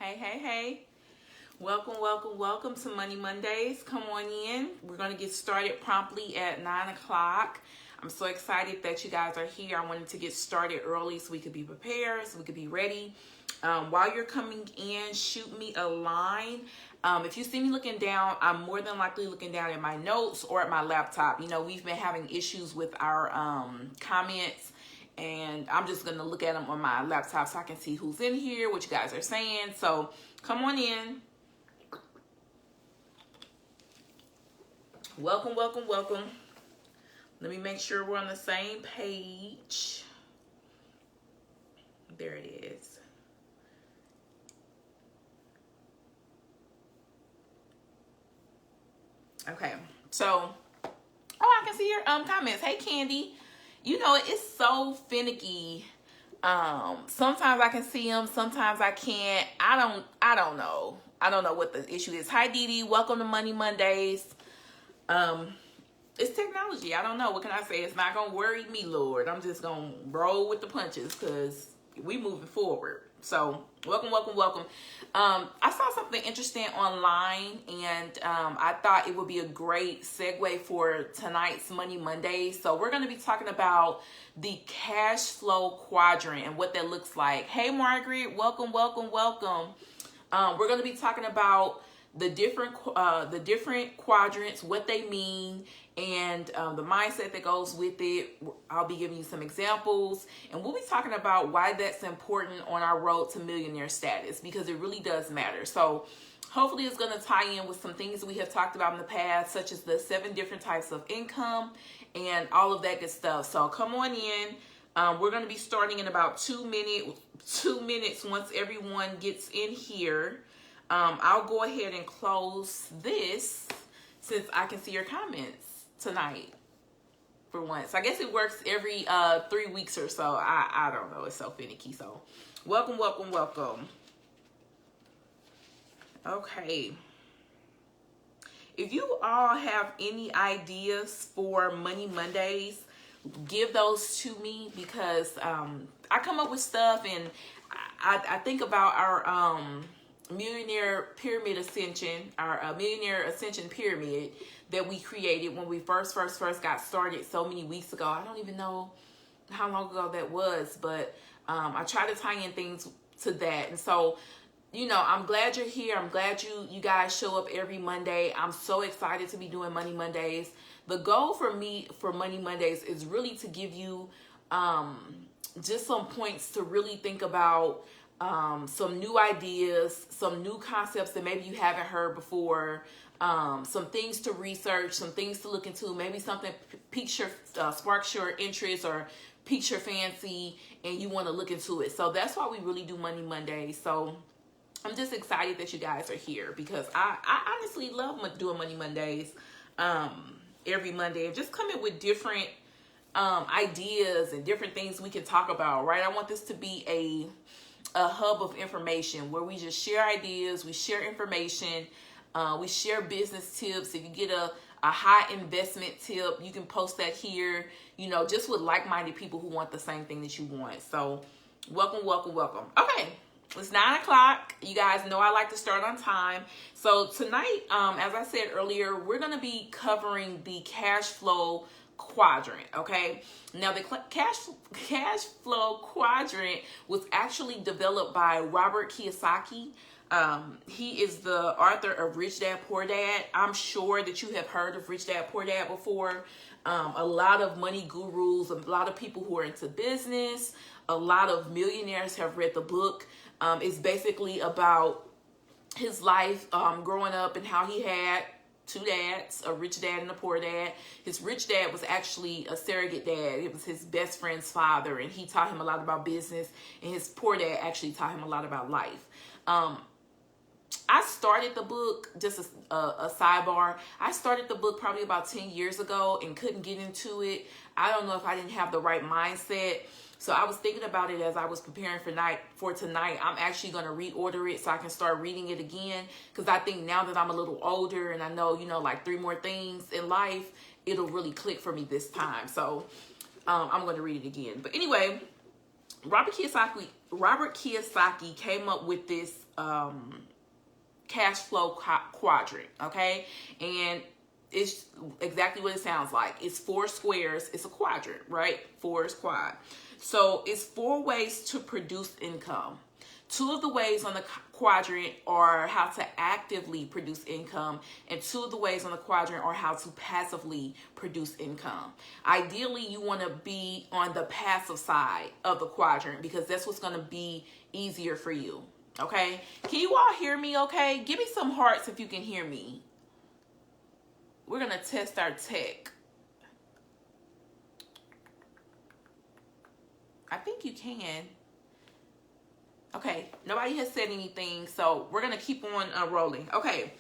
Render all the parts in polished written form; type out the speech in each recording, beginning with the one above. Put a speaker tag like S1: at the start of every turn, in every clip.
S1: Hey, hey, hey. Welcome, welcome, welcome to Money Mondays. Come on in. We're going to get started promptly at 9 o'clock. I'm so excited that you guys are here. I wanted to get started early so we could be prepared, so we could be ready. While you're coming in, shoot me a line. If you see me looking down, I'm more than likely looking down at my notes or at my laptop. You know, we've been having issues with our comments, and I'm just going to look at them on my laptop so I can see who's in here, what you guys are saying. So come on in. Welcome, welcome, welcome. Let me make sure we're on the same page. There it is. Okay, so, I can see your comments. Hey, Candy. You know, it's so finicky. Sometimes I can see them, sometimes I can't. I don't know. I don't know what the issue is. Hi, Dee Dee. Welcome to Money Mondays. It's technology. I don't know. What can I say? It's not going to worry me, Lord. I'm just going to roll with the punches because we moving forward. So welcome, welcome, welcome. I saw something interesting online, and I thought it would be a great segue for tonight's Money Monday. So we're going to be talking about the cash flow quadrant and what that looks like. Hey, Margaret, welcome, welcome, welcome. We're going to be talking about the different quadrants, what they mean, and the mindset that goes with it. I'll be giving you some examples, and we'll be talking about why that's important on our road to millionaire status, because it really does matter. So hopefully it's going to tie in with some things we have talked about in the past, such as the 7 different types of income and all of that good stuff. So come on in. We're going to be starting in about 2 minutes once everyone gets in here. I'll go ahead and close this since I can see your comments tonight for once. I guess it works every 3 weeks or so. I don't know. It's so finicky. So welcome, welcome, welcome. Okay. If you all have any ideas for Money Mondays, give those to me, because I come up with stuff, and I think about our millionaire pyramid ascension, our millionaire ascension pyramid that we created when we first got started so many weeks ago. I don't even know how long ago that was, but I try to tie in things to that. And so, you know, I'm glad you're here. I'm glad you guys show up every Monday. I'm so excited to be doing Money Mondays. The goal for me for Money Mondays is really to give you just some points to really think about, some new ideas, some new concepts that maybe you haven't heard before, some things to research, some things to look into, maybe something sparks your interest or piques your fancy and you want to look into it. So that's why we really do Money Mondays. So I'm just excited that you guys are here, because I honestly love doing Money Mondays every Monday, and just coming with different ideas and different things we can talk about, right? I want this to be a hub of information where we just share ideas, we share information, we share business tips. If you get a high investment tip, you can post that here, you know, just with like-minded people who want the same thing that you want. So welcome, welcome, welcome. Okay, it's 9 o'clock. You guys know I like to start on time. So tonight, as I said earlier, we're going to be covering the cash flow quadrant. Okay, now the cash flow quadrant was actually developed by Robert Kiyosaki. He is the author of Rich Dad Poor Dad. I'm sure that you have heard of Rich Dad Poor Dad before. A lot of money gurus, a lot of people who are into business, a lot of millionaires have read the book. It's basically about his life growing up and how he had 2 dads, a rich dad and a poor dad. His rich dad was actually a surrogate dad. It was his best friend's father, and he taught him a lot about business, and his poor dad actually taught him a lot about life. I started the book, just a sidebar, I started the book probably about 10 years ago and couldn't get into it. I don't know if I didn't have the right mindset. So I was thinking about it as I was preparing for tonight. I'm actually going to reorder it so I can start reading it again, because I think now that I'm a little older and I know, you know, like 3 more things in life, it'll really click for me this time. So I'm going to read it again. But anyway, Robert Kiyosaki came up with this cash flow quadrant, okay? And it's exactly what it sounds like. It's 4 squares. It's a quadrant, right? 4 is quad. So it's 4 ways to produce income. 2 of the ways on the quadrant are how to actively produce income, and 2 of the ways on the quadrant are how to passively produce income. Ideally, you want to be on the passive side of the quadrant because that's what's going to be easier for you. Okay? Can you all hear me okay? Give me some hearts if you can hear me. We're going to test our tech. I think you can. Okay, nobody has said anything, so we're going to keep on rolling. Okay,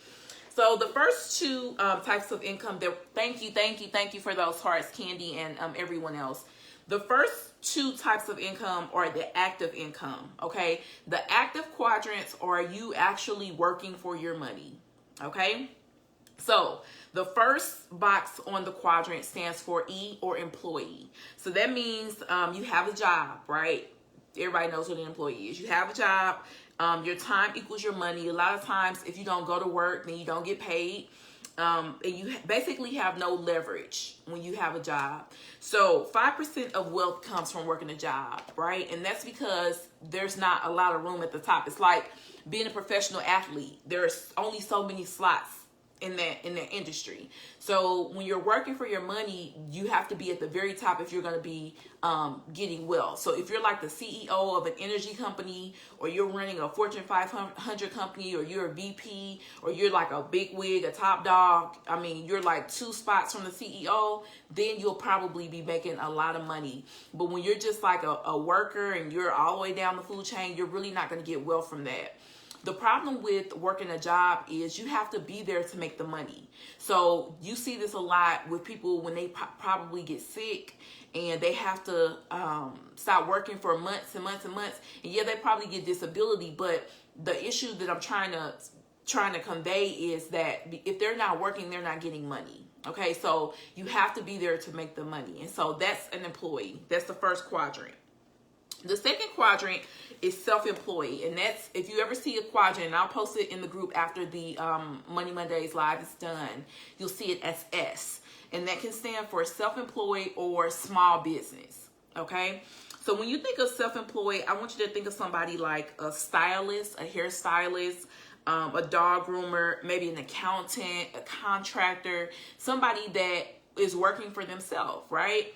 S1: so the first 2 types of income, thank you for those hearts, Candy, and everyone else. The first 2 types of income are the active income, okay? The active quadrants are you actually working for your money, okay? So the first box on the quadrant stands for E, or employee. So that means you have a job, right? Everybody knows what an employee is. You have a job. Your time equals your money. A lot of times, if you don't go to work, then you don't get paid. And you basically have no leverage when you have a job. So 5% of wealth comes from working a job, right? And that's because there's not a lot of room at the top. It's like being a professional athlete. There's only so many slots in that industry. So when you're working for your money, you have to be at the very top if you're going to be getting well. So if you're like the CEO of an energy company, or you're running a Fortune 500 company, or you're a VP, or you're like a big wig, a top dog, I mean, you're like 2 spots from the CEO, then you'll probably be making a lot of money. But when you're just like a worker and you're all the way down the food chain, you're really not going to get well from that. The problem with working a job is you have to be there to make the money. So you see this a lot with people when they probably get sick and they have to stop working for months and months and months. And yeah, they probably get disability, but the issue that I'm trying to convey is that if they're not working, they're not getting money. Okay, so you have to be there to make the money. And so that's an employee. That's the first quadrant. The second quadrant is self-employed, and that's, if you ever see a quadrant, and I'll post it in the group after the Money Mondays live is done, you'll see it as S, and that can stand for self-employed or small business, okay? So when you think of self-employed, I want you to think of somebody like a stylist, a hairstylist, a dog groomer, maybe an accountant, a contractor, somebody that is working for themselves, right?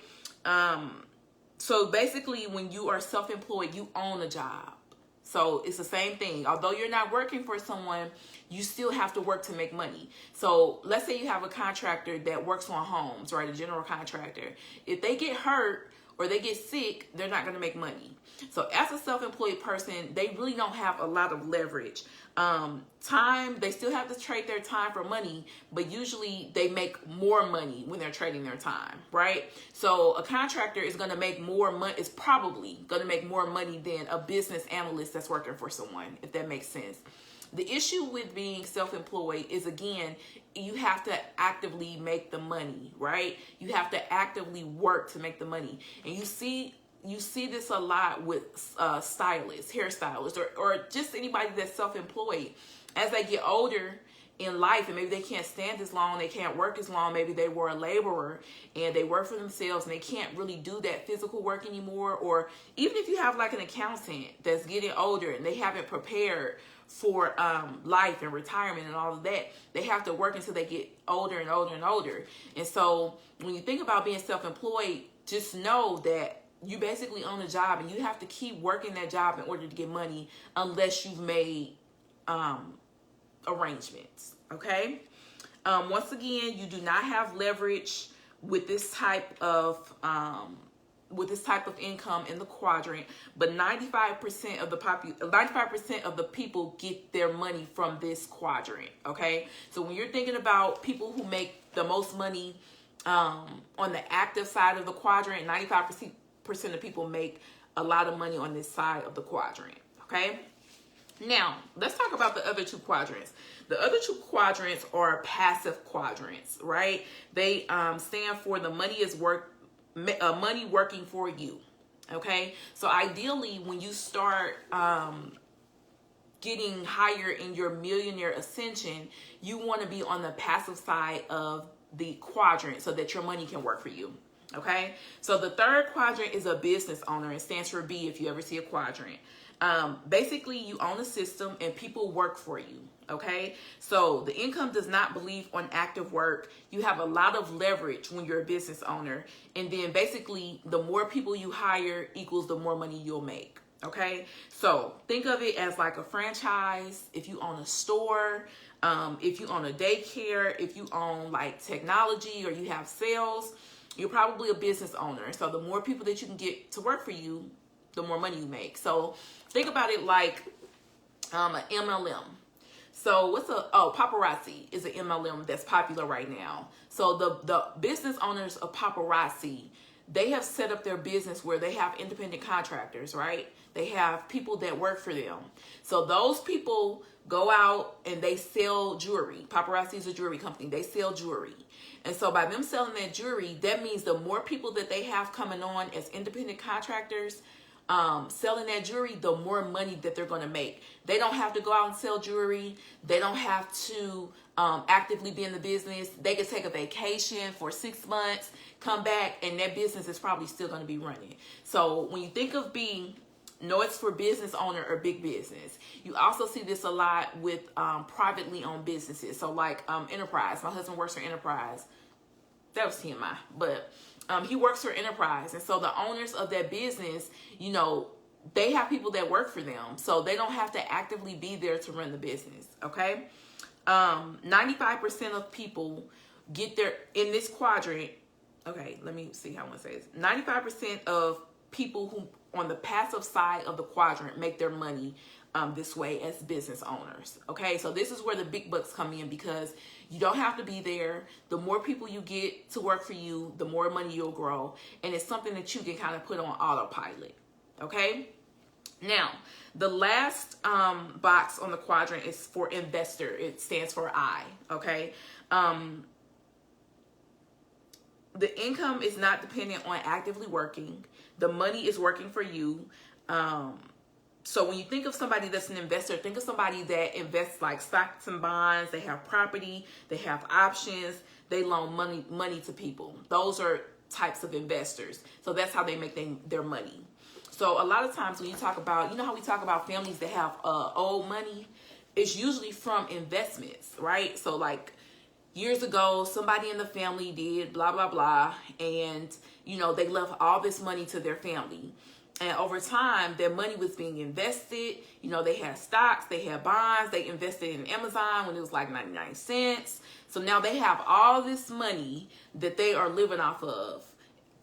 S1: So basically, when you are self-employed, you own a job. So it's the same thing. Although you're not working for someone, you still have to work to make money. So let's say you have a contractor that works on homes, right? A general contractor. If they get hurt or they get sick, they're not going to make money. So as a self-employed person, they really don't have a lot of leverage. Time, they still have to trade their time for money, but usually they make more money when they're trading their time, right? So a contractor is going to make more money, is probably going to make more money than a business analyst that's working for someone, if that makes sense. The issue with being self-employed is, again, you have to actively make the money, right? You have to actively work to make the money. And you see this a lot with stylists, hairstylists, or just anybody that's self-employed. As they get older in life and maybe they can't stand as long, they can't work as long, maybe they were a laborer and they work for themselves and they can't really do that physical work anymore. Or even if you have like an accountant that's getting older and they haven't prepared for life and retirement and all of that, they have to work until they get older and older and older. And so when you think about being self-employed, just know that you basically own a job and you have to keep working that job in order to get money unless you've made arrangements, okay? Once again, you do not have leverage with this type of income in the quadrant, but 95% of the people get their money from this quadrant, okay? So when you're thinking about people who make the most money on the active side of the quadrant, 95% of people make a lot of money on this side of the quadrant, okay? Now, let's talk about the other 2 quadrants. The other 2 quadrants are passive quadrants, right? They stand for the money working for you, Okay, so ideally, when you start getting higher in your millionaire ascension, you want to be on the passive side of the quadrant so that your money can work for you. Okay, so the third quadrant is a business owner. It stands for B if you ever see a quadrant. Basically, you own a system and people work for you. Okay, so the income does not believe on active work. You have a lot of leverage when you're a business owner, and then basically the more people you hire equals the more money you'll make. Okay, so think of it as like a franchise. If you own a store, if you own a daycare, if you own like technology or you have sales, you're probably a business owner. So the more people that you can get to work for you, the more money you make. So think about it like an MLM. So paparazzi is an MLM that's popular right now. So the business owners of paparazzi, they have set up their business where they have independent contractors, right? They have people that work for them. So those people go out and they sell jewelry. Paparazzi is a jewelry company. They sell jewelry. And so by them selling that jewelry, that means the more people that they have coming on as independent contractors, selling that jewelry, the more money that they're going to make. They don't have to go out and sell jewelry. They don't have to actively be in the business. They can take a vacation for 6 months, come back, and that business is probably still going to be running. So when you think of being, no, it's for business owner or big business. You also see this a lot with privately owned businesses. So like Enterprise. My husband works for Enterprise. That was TMI, but he works for Enterprise. And so the owners of that business, you know, they have people that work for them. So they don't have to actively be there to run the business. Okay. 95% of people get there in this quadrant. Okay. Let me see how I want to say this. 95% of people who on the passive side of the quadrant make their money this way as business owners. Okay, so this is where the big bucks come in because you don't have to be there. The more people you get to work for you, the more money you'll grow. And it's something that you can kind of put on autopilot. Okay, now the last box on the quadrant is for investor. It stands for I. Okay, the income is not dependent on actively working. The money is working for you. So when you think of somebody that's an investor, think of somebody that invests like stocks and bonds. They have property, they have options, they loan money to people. Those are types of investors. So that's how they make their money. So a lot of times when you talk about, you know how we talk about families that have old money, it's usually from investments, right? So like years ago, somebody in the family did blah, blah, blah. And, you know, they left all this money to their family. And over time, their money was being invested. You know, they had stocks, they had bonds, they invested in Amazon when it was like 99 cents. So now they have all this money that they are living off of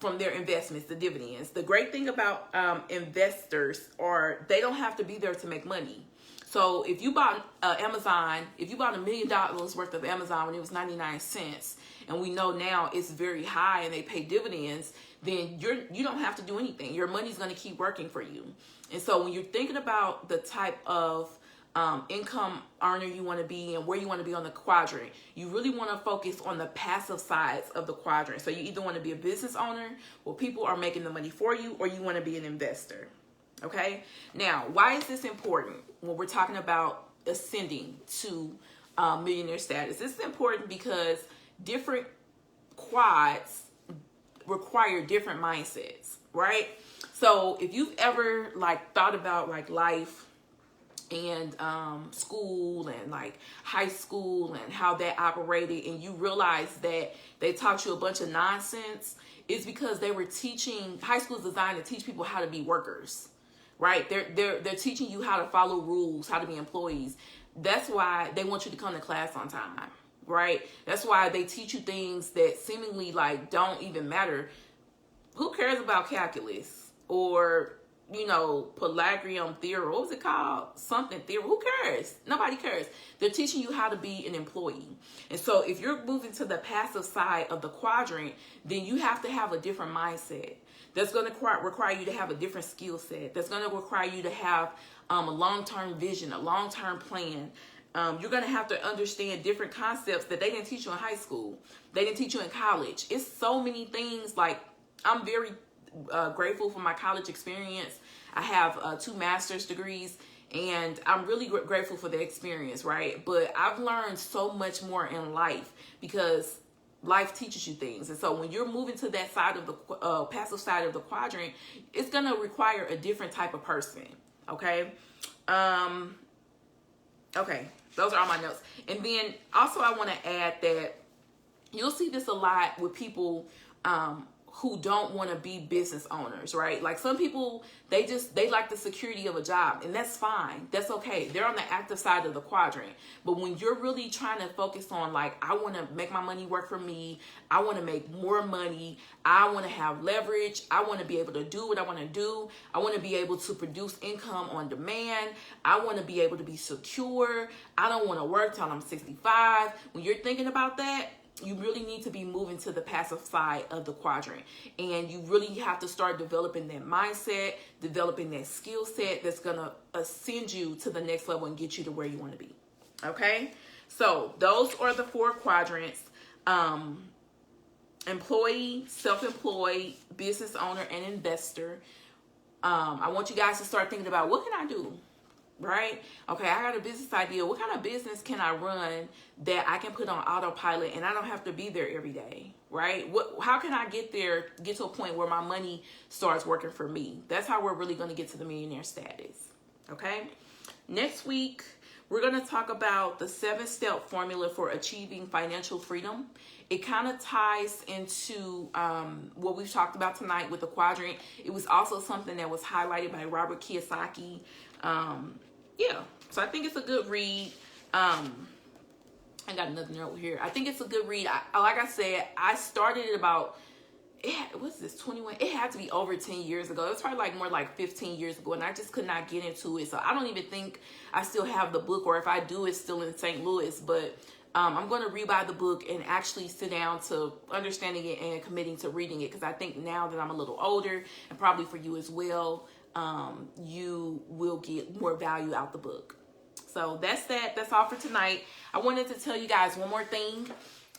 S1: from their investments, the dividends. The great thing about investors are they don't have to be there to make money. So if you bought Amazon, if you bought $1 million worth of Amazon when it was 99 cents, and we know now it's very high and they pay dividends, then you don't have to do anything. Your money's going to keep working for you. And so when you're thinking about the type of income earner you want to be and where you want to be on the quadrant, you really want to focus on the passive sides of the quadrant. So you either want to be a business owner where people are making the money for you, or you want to be an investor. Okay. Now, why is this important when we're talking about ascending to millionaire status? This is important because different quads require different mindsets, right? So if you've ever like thought about like life and school and like high school and how that operated, and you realize that they taught you a bunch of nonsense, it's because they were teaching. High school is designed to teach people how to be workers, right? They're teaching you how to follow rules, how to be employees. That's why they want you to come to class on time, right? That's why they teach you things that seemingly like don't even matter. Who cares about calculus or, you know, Pythagorean theorem? What was it called? Something theorem. Who cares? Nobody cares. They're teaching you how to be an employee. And so if you're moving to the passive side of the quadrant, then you have to have a different mindset. That's going to require you to have a different skill set. That's going to require you to have a long-term vision, a long-term plan. You're going to have to understand different concepts that they didn't teach you in high school. They didn't teach you in college. It's so many things. Like, I'm very grateful for my college experience. I have 2 master's degrees, and I'm really grateful for the experience, right? But I've learned so much more in life because life teaches you things. And so when you're moving to that side of the passive side of the quadrant, it's going to require a different type of person. Okay. Okay. Those are all my notes. And then also I want to add that you'll see this a lot with people, who don't want to be business owners, right? Like some people, they like the security of a job, and that's fine. That's okay. They're on the active side of the quadrant. But when you're really trying to focus on like, I want to make my money work for me. I want to make more money. I want to have leverage. I want to be able to do what I want to do. I want to be able to produce income on demand. I want to be able to be secure. I don't want to work till I'm 65. When you're thinking about that, you really need to be moving to the passive side of the quadrant. And you really have to start developing that mindset, developing that skill set that's going to ascend you to the next level and get you to where you want to be. Okay? So those are the 4 quadrants. Employee, self-employed, business owner, and investor. I want you guys to start thinking about, what can I do? Right? Okay, I got a business idea. What kind of business can I run that I can put on autopilot and I don't have to be there every day? Right? How can I get to a point where my money starts working for me? That's how we're really going to get to the millionaire status. Okay? Next week, we're going to talk about the 7-step formula for achieving financial freedom. It kind of ties into what we've talked about tonight with the quadrant. It was also something that was highlighted by Robert Kiyosaki. Yeah, so I think it's a good read. I got another note here. I think it's a good read. Like I said, I started it about, what's this, 21? It had to be over 10 years ago. It was probably like more like 15 years ago, and I just could not get into it. So I don't even think I still have the book, or if I do, it's still in St. Louis. But I'm going to rebuy the book and actually sit down to understanding it and committing to reading it, because I think now that I'm a little older, and probably for you as well, you will get more value out the book. So that's that. That's all for tonight. I wanted to tell you guys one more thing.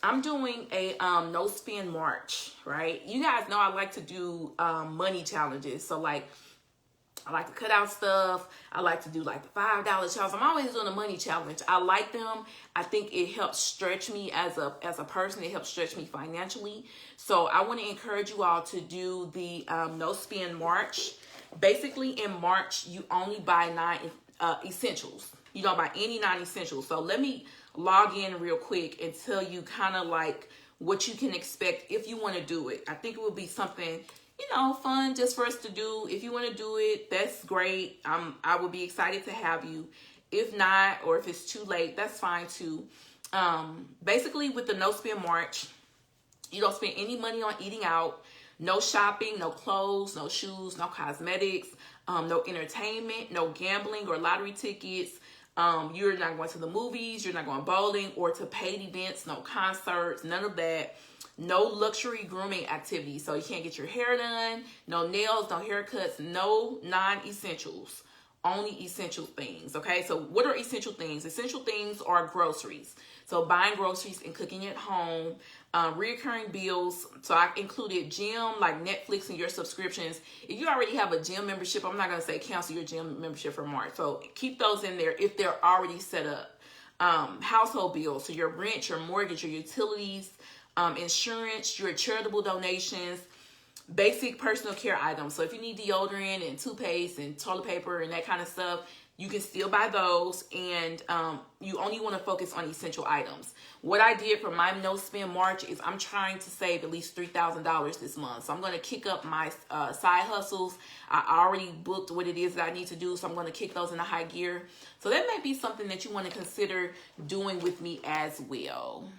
S1: I'm doing a no spend March, right? You guys know I like to do money challenges. So like, I like to cut out stuff. I like to do like the $5 challenge. I'm always doing a money challenge. I like them. I think it helps stretch me as a person. It helps stretch me financially. So I want to encourage you all to do the no spend March. Basically, in March, you only buy 9 essentials. You don't buy any non-essentials. So let me log in real quick and tell you kind of like what you can expect if you want to do it. I think it will be something, fun just for us to do. If you want to do it, that's great. I will be excited to have you. If not, or if it's too late, that's fine too. Basically, with the no spend March, you don't spend any money on eating out. No shopping, no clothes, no shoes, no cosmetics, no entertainment, no gambling or lottery tickets. You're not going to the movies. You're not going bowling or to paid events, no concerts, none of that. No luxury grooming activities. So you can't get your hair done, no nails, no haircuts, no non-essentials. Only essential things, okay? So what are essential things? Essential things are groceries. So buying groceries and cooking at home, reoccurring bills. So I included gym, like Netflix and your subscriptions. If you already have a gym membership, I'm not going to say cancel your gym membership for March. So keep those in there if they're already set up. Household bills, so your rent, your mortgage, your utilities, insurance, your charitable donations, basic personal care items. So if you need deodorant and toothpaste and toilet paper and that kind of stuff, you can still buy those, and you only want to focus on essential items. What I did for my no spend March is I'm trying to save at least $3,000 this month. So I'm going to kick up my side hustles. I already booked what it is that I need to do, so I'm going to kick those into high gear. So that may be something that you want to consider doing with me as well.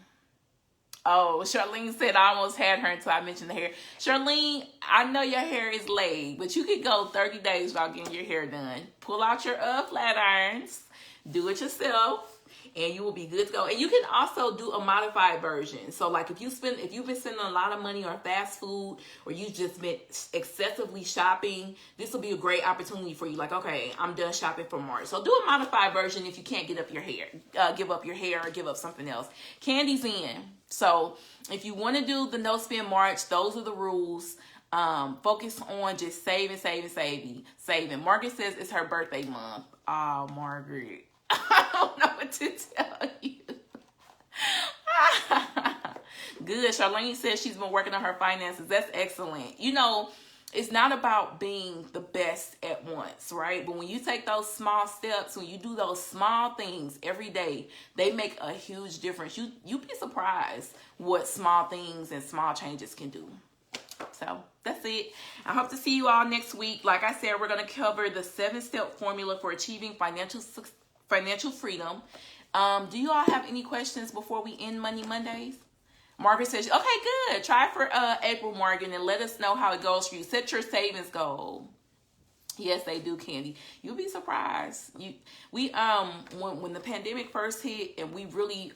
S1: Oh, Charlene said I almost had her until I mentioned the hair. Charlene, I know your hair is laid, but you could go 30 days without getting your hair done. Pull out your flat irons, do it yourself, and you will be good to go. And you can also do a modified version. So like if you've been spending a lot of money on fast food, or you've just been excessively shopping, this will be a great opportunity for you. Like, okay, I'm done shopping for March. So do a modified version if you can't give up your hair or give up something else. Candy's in. So if you want to do the no spend March, those are the rules. Focus on just saving. Margaret says it's her birthday month. Oh, Margaret. I don't know what to tell you. Good. Charlene says she's been working on her finances. That's excellent. You know, it's not about being the best at once, right? But when you take those small steps, when you do those small things every day, they make a huge difference. You'd be surprised what small things and small changes can do. So that's it. I hope to see you all next week. Like I said, we're going to cover the 7-step formula for achieving financial freedom. Do you all have any questions before we end Money Mondays? Margaret says, okay, good. Try for April, Morgan, and let us know how it goes for you. Set your savings goal. Yes, they do, Candy. You'll be surprised. When the pandemic first hit and we really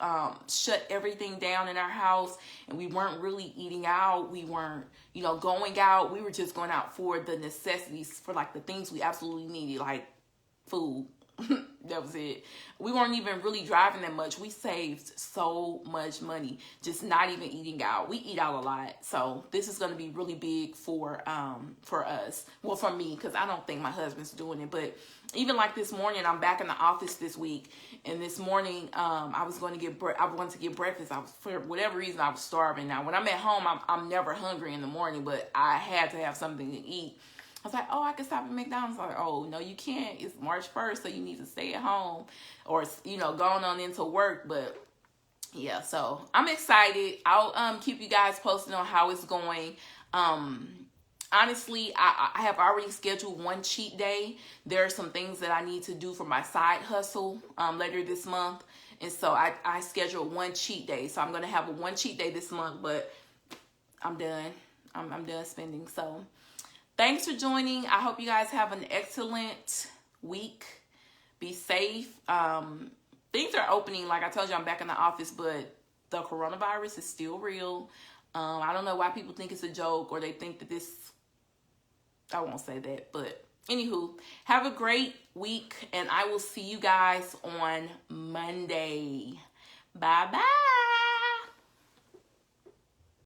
S1: shut everything down in our house and we weren't really eating out, we weren't, going out. We were just going out for the necessities, for like the things we absolutely needed, like food. That was it. We weren't even really driving that much. We saved so much money just not even eating out. We eat out a lot, so this is going to be really big for us. Well, for me, because I don't think my husband's doing it. But even like this morning, I'm back in the office this week, and this morning I wanted to get breakfast. For whatever reason, I was starving. Now, when I'm at home, I'm never hungry in the morning, but I had to have something to eat. I was like, oh, I can stop at McDonald's. I was like, oh, no, you can't. It's March 1st, so you need to stay at home or, going on into work. But, yeah, so I'm excited. I'll keep you guys posted on how it's going. Honestly, I have already scheduled one cheat day. There are some things that I need to do for my side hustle later this month. And so I scheduled one cheat day. So I'm going to have a one cheat day this month, but I'm done. I'm done spending, so... Thanks for joining. I hope you guys have an excellent week. Be safe. Things are opening. Like I told you, I'm back in the office, but the coronavirus is still real. I don't know why people think it's a joke or they think that I won't say that. But anywho, have a great week, and I will see you guys on Monday. Bye-bye.